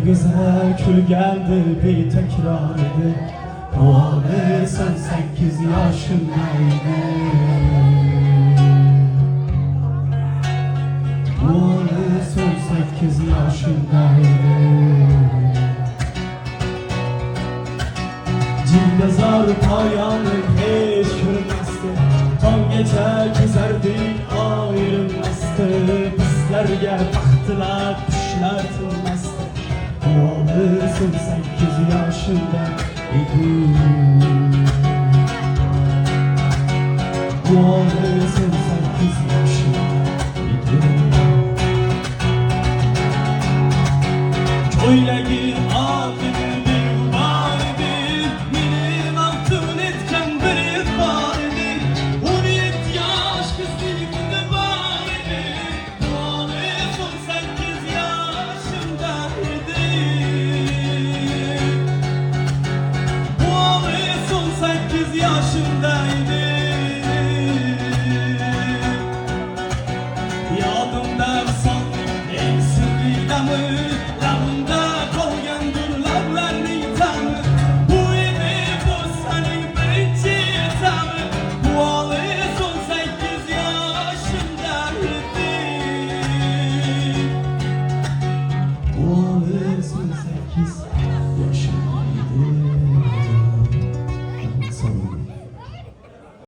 güzel külgemde bir tekrar edip bu anı sen 8 yaşındaydın. Bu anı sen 8 yaşındaydın. Cildazar payanın hiç kırmazdı. Tam gece güzerdik ayrılmazdı. Bizlerge baktılar kuşlar tılmazdı. Bu anısın 8 yaşında idi. Bu anısın 8 yaşında idi. Köylegi adını bir var idi. Benim altın etken bir var idi. 17 yaş kızlığımda var idi. Bu anısın 8 yaşında idi. Bu anısın 8 yaşında